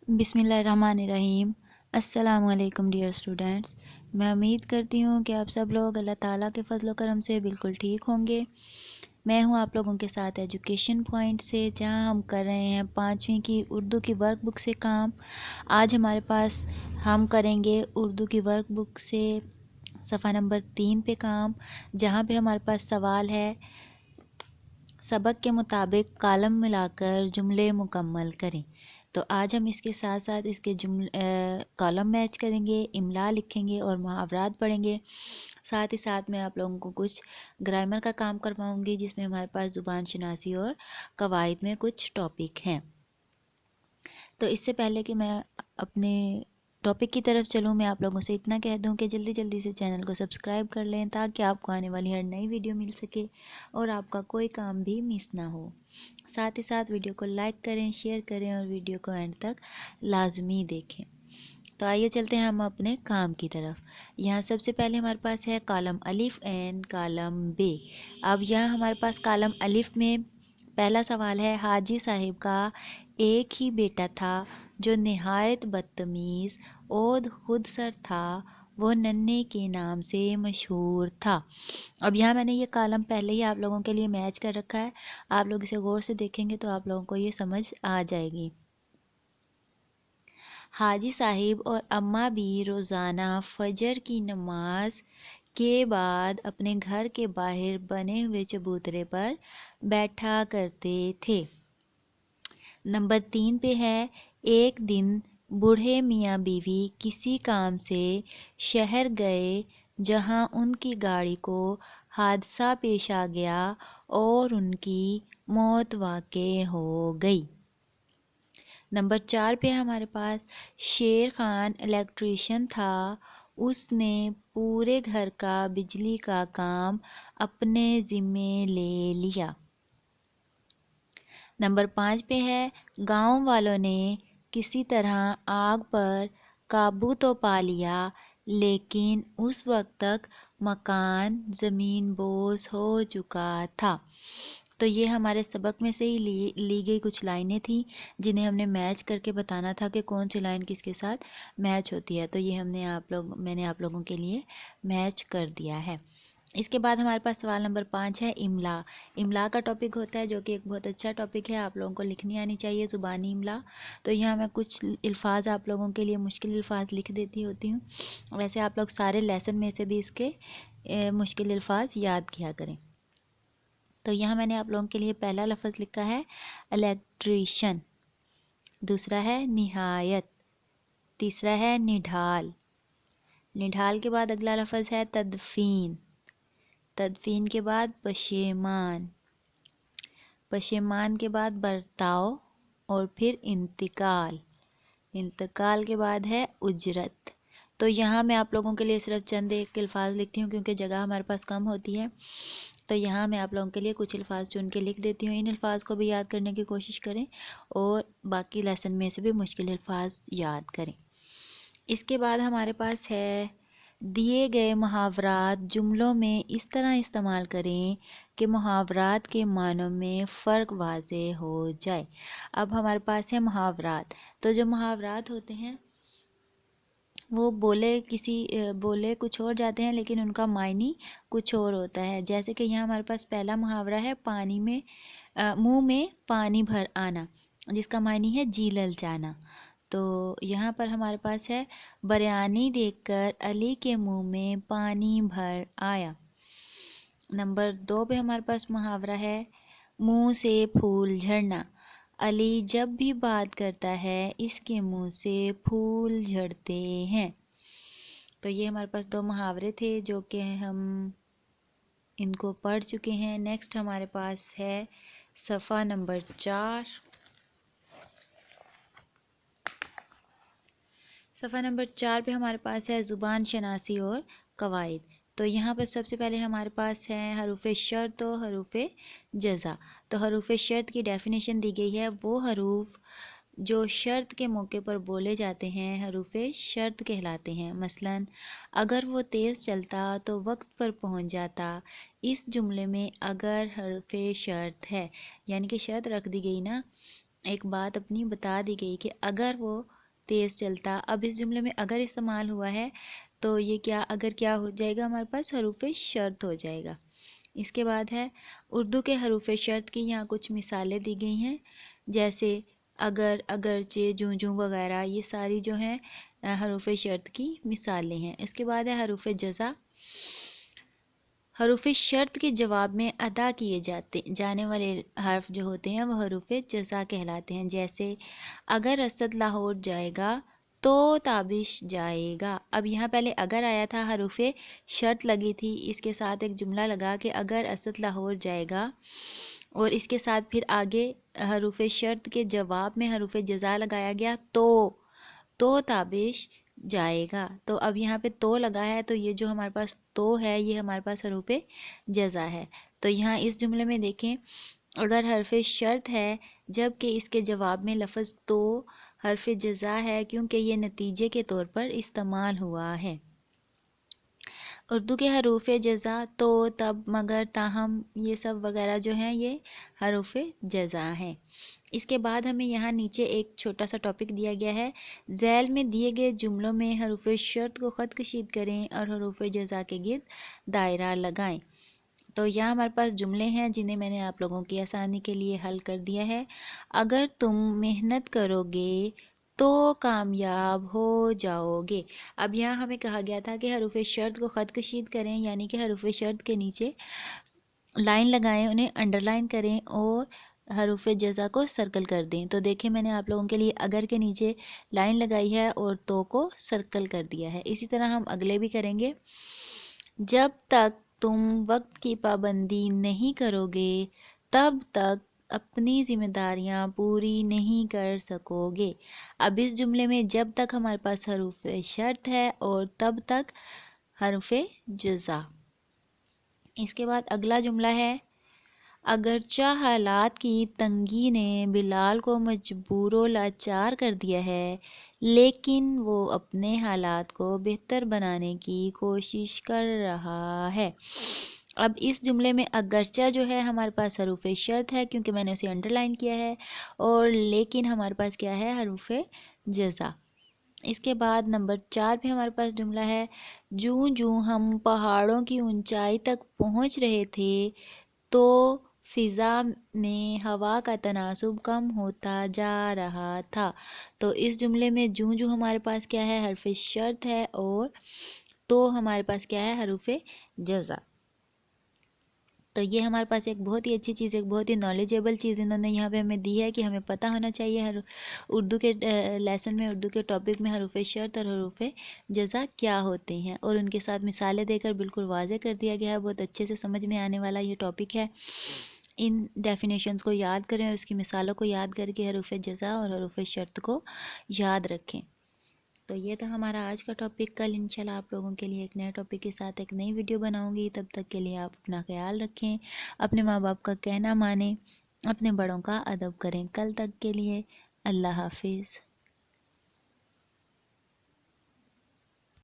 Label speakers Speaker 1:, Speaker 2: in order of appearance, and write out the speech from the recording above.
Speaker 1: بسم اللہ الرحمن الرحیم۔ السلام علیکم ڈیئر اسٹوڈنٹس، میں امید کرتی ہوں کہ آپ سب لوگ اللہ تعالیٰ کے فضل و کرم سے بالکل ٹھیک ہوں گے۔ میں ہوں آپ لوگوں کے ساتھ ایجوکیشن پوائنٹ سے، جہاں ہم کر رہے ہیں 5ویں کی اردو کی ورک بک سے کام۔ آج ہمارے پاس ہم کریں گے اردو کی ورک بک سے صفحہ نمبر 3 پہ کام، جہاں پہ ہمارے پاس سوال ہے سبق کے مطابق کالم ملا کر جملے مکمل کریں۔ تو آج ہم اس کے ساتھ ساتھ اس کے کالم میچ کریں گے، املا لکھیں گے اور محاورات پڑھیں گے۔ ساتھ ہی ساتھ میں آپ لوگوں کو کچھ گرامر کا کام کرواؤں گی، جس میں ہمارے پاس زبان شناسی اور قواعد میں کچھ ٹاپک ہیں۔ تو اس سے پہلے کہ میں اپنے ٹاپک کی طرف چلوں، میں آپ لوگوں سے اتنا کہہ دوں کہ جلدی جلدی سے چینل کو سبسکرائب کر لیں، تاکہ آپ کو آنے والی ہر نئی ویڈیو مل سکے اور آپ کا کوئی کام بھی مس نہ ہو۔ ساتھ ہی ساتھ ویڈیو کو لائک کریں، شیئر کریں اور ویڈیو کو اینڈ تک لازمی دیکھیں۔ تو آئیے چلتے ہیں ہم اپنے کام کی طرف۔ یہاں سب سے پہلے ہمارے پاس ہے کالم الف اینڈ کالم بے۔ اب یہاں ہمارے پاس کالم الف میں پہلا سوال ہے، حاجی صاحب کا ایک ہی بیٹا تھا جو نہایت بدتمیز اور خود سر تھا، وہ ننھے کے نام سے مشہور تھا۔ اب یہاں میں نے یہ کالم پہلے ہی آپ لوگوں کے لیے میچ کر رکھا ہے، آپ لوگ اسے غور سے دیکھیں گے تو آپ لوگوں کو یہ سمجھ آ جائے گی۔ حاجی صاحب اور اماں بھی روزانہ فجر کی نماز کے بعد اپنے گھر کے باہر بنے ہوئے چبوترے پر بیٹھا کرتے تھے۔ نمبر 3 پہ ہے، ایک دن بوڑھے میاں بیوی کسی کام سے شہر گئے، جہاں ان کی گاڑی کو حادثہ پیش آ گیا اور ان کی موت واقع ہو گئی۔ نمبر 4 پہ ہمارے پاس، شیر خان الیکٹریشین تھا، اس نے پورے گھر کا بجلی کا کام اپنے ذمے لے لیا۔ نمبر 5 پہ ہے، گاؤں والوں نے کسی طرح آگ پر قابو تو پا لیا، لیکن اس وقت تک مکان زمین بوس ہو چکا تھا۔ تو یہ ہمارے سبق میں سے ہی لی گئی کچھ لائنیں تھیں، جنہیں ہم نے میچ کر کے بتانا تھا کہ کون سی لائن کس کے ساتھ میچ ہوتی ہے۔ تو یہ میں نے آپ لوگوں کے لیے میچ کر دیا ہے۔ اس کے بعد ہمارے پاس سوال نمبر 5 ہے، املا۔ املا کا ٹاپک ہوتا ہے، جو کہ ایک بہت اچھا ٹاپک ہے، آپ لوگوں کو لکھنی آنی چاہیے زبانی املا۔ تو یہاں میں کچھ الفاظ آپ لوگوں کے لیے مشکل الفاظ لکھ دیتی ہوتی ہوں، ویسے آپ لوگ سارے لیسن میں سے بھی اس کے مشکل الفاظ یاد کیا کریں۔ تو یہاں میں نے آپ لوگوں کے لیے پہلا لفظ لکھا ہے الیکٹریشین، دوسرا ہے نہایت، تیسرا ہے نڈھال۔ نڈھال کے بعد اگلا لفظ ہے تدفین، تدفین کے بعد پشیمان، پشیمان کے بعد برتاؤ اور پھر انتقال، انتقال کے بعد ہے اجرت۔ تو یہاں میں آپ لوگوں کے لیے صرف چند ایک الفاظ لکھتی ہوں، کیونکہ جگہ ہمارے پاس کم ہوتی ہے۔ تو یہاں میں آپ لوگوں کے لیے کچھ الفاظ چن کے لکھ دیتی ہوں، ان الفاظ کو بھی یاد کرنے کی کوشش کریں اور باقی لیسن میں سے بھی مشکل الفاظ یاد کریں۔ اس کے بعد ہمارے پاس ہے، دیے گئے محاورات جملوں میں اس طرح استعمال کریں کہ محاورات کے معنوں میں فرق واضح ہو جائے۔ اب ہمارے پاس ہے محاورات۔ تو جو محاورات ہوتے ہیں وہ بولے کچھ اور جاتے ہیں، لیکن ان کا معنی کچھ اور ہوتا ہے۔ جیسے کہ یہاں ہمارے پاس پہلا محاورہ ہے، منہ میں پانی بھر آنا، جس کا معنی ہے جی للچانا۔ تو یہاں پر ہمارے پاس ہے، بریانی دیکھ کر علی کے منہ میں پانی بھر آیا۔ نمبر 2 پہ ہمارے پاس محاورہ ہے، منہ سے پھول جھڑنا، علی جب بھی بات کرتا ہے اس کے منہ سے پھول جھڑتے ہیں۔ تو یہ ہمارے پاس 2 محاورے تھے جو کہ ہم ان کو پڑھ چکے ہیں۔ نیکسٹ ہمارے پاس ہے صفحہ نمبر 4۔ صفحہ نمبر 4 پہ ہمارے پاس ہے زبان شناسی اور قواعد۔ تو یہاں پر سب سے پہلے ہمارے پاس ہے حروف شرط و حروف جزا۔ تو حروف شرط کی ڈیفینیشن دی گئی ہے، وہ حروف جو شرط کے موقع پر بولے جاتے ہیں حروف شرط کہلاتے ہیں۔ مثلا اگر وہ تیز چلتا تو وقت پر پہنچ جاتا۔ اس جملے میں اگر حرف شرط ہے، یعنی کہ شرط رکھ دی گئی نا ایک بات اپنی بتا دی گئی کہ اگر وہ تیز چلتا، اب اس جملے میں اگر استعمال ہوا ہے تو یہ اگر کیا ہو جائے گا، ہمارے پاس حروف شرط ہو جائے گا۔ اس کے بعد ہے اردو کے حروف شرط کی یہاں کچھ مثالیں دی گئی ہیں، جیسے اگر، اگرچہ، جوں جوں وغیرہ، یہ ساری جو ہیں حروف شرط کی مثالیں ہیں۔ اس کے بعد ہے حروف جزا۔ حروف شرط کے جواب میں ادا کیے جانے والے حرف جو ہوتے ہیں وہ حروف جزا کہلاتے ہیں، جیسے اگر اسد لاہور جائے گا تو تابش جائے گا۔ اب یہاں پہلے اگر آیا تھا، حروف شرط لگی تھی، اس کے ساتھ ایک جملہ لگا کہ اگر اسد لاہور جائے گا، اور اس کے ساتھ پھر آگے حروف شرط کے جواب میں حروف جزا لگایا گیا تو تابش جائے گا۔ تو اب یہاں پہ تو لگا ہے، تو یہ جو ہمارے پاس تو ہے یہ ہمارے پاس حروف جزا ہے۔ تو یہاں اس جملے میں دیکھیں، اگر حرف شرط ہے جبکہ اس کے جواب میں لفظ تو حرف جزا ہے، کیونکہ یہ نتیجے کے طور پر استعمال ہوا ہے۔ اردو کے حروف جزا تو، تب، مگر، تاہم، یہ سب وغیرہ جو ہیں یہ حروف جزا ہیں۔ اس کے بعد ہمیں یہاں نیچے ایک چھوٹا سا ٹاپک دیا گیا ہے، ذیل میں دیے گئے جملوں میں حروف شرط کو خط کشید کریں اور حروف جزا کے گرد دائرہ لگائیں۔ تو یہاں ہمارے پاس جملے ہیں جنہیں میں نے آپ لوگوں کی آسانی کے لیے حل کر دیا ہے۔ اگر تم محنت کرو گے تو کامیاب ہو جاؤ گے۔ اب یہاں ہمیں کہا گیا تھا کہ حروف شرط کو خط کشید کریں، یعنی کہ حروف شرط کے نیچے لائن لگائیں، انہیں انڈر لائن کریں اور حروف جزا کو سرکل کر دیں۔ تو دیکھیں میں نے آپ لوگوں کے لیے اگر کے نیچے لائن لگائی ہے اور تو کو سرکل کر دیا ہے۔ اسی طرح ہم اگلے بھی کریں گے۔ جب تک تم وقت کی پابندی نہیں کرو گے تب تک اپنی ذمہ داریاں پوری نہیں کر سکو گے۔ اب اس جملے میں جب تک ہمارے پاس حروف شرط ہے اور تب تک حروف جزا۔ اس کے بعد اگلا جملہ ہے، اگرچہ حالات کی تنگی نے بلال کو مجبور و لاچار کر دیا ہے، لیکن وہ اپنے حالات کو بہتر بنانے کی کوشش کر رہا ہے۔ اب اس جملے میں اگرچہ جو ہے ہمارے پاس حروف شرط ہے، کیونکہ میں نے اسے انڈر لائن کیا ہے، اور لیکن ہمارے پاس کیا ہے، حروف جزا۔ اس کے بعد نمبر 4 پہ ہمارے پاس جملہ ہے، جوں جوں ہم پہاڑوں کی اونچائی تک پہنچ رہے تھے تو فضا میں ہوا کا تناسب کم ہوتا جا رہا تھا۔ تو اس جملے میں جوں جوں ہمارے پاس کیا ہے، حرف شرط ہے، اور تو ہمارے پاس کیا ہے، حروف جزا۔ تو یہ ہمارے پاس ایک بہت ہی اچھی چیز، ایک بہت ہی نالجیبل چیز انہوں نے یہاں پہ ہمیں دی ہے کہ ہمیں پتہ ہونا چاہیے اردو کے لیسن میں، اردو کے ٹاپک میں حروف شرط اور حروف جزا کیا ہوتے ہیں، اور ان کے ساتھ مثالیں دے کر بالکل واضح کر دیا گیا ہے۔ بہت اچھے سے سمجھ میں آنے والا یہ ٹاپک ہے۔ ان ڈیفینیشنز کو یاد کریں اور اس کی مثالوں کو یاد کر کے حروف جزا اور حروف شرط کو یاد رکھیں۔ تو یہ تھا ہمارا آج کا ٹاپک۔ کل انشاءاللہ آپ لوگوں کے لیے ایک نئے ٹاپک کے ساتھ ایک نئی ویڈیو بناؤں گی۔ تب تک کے لیے آپ اپنا خیال رکھیں، اپنے ماں باپ کا کہنا مانیں، اپنے بڑوں کا ادب کریں۔ کل تک کے لیے اللہ حافظ۔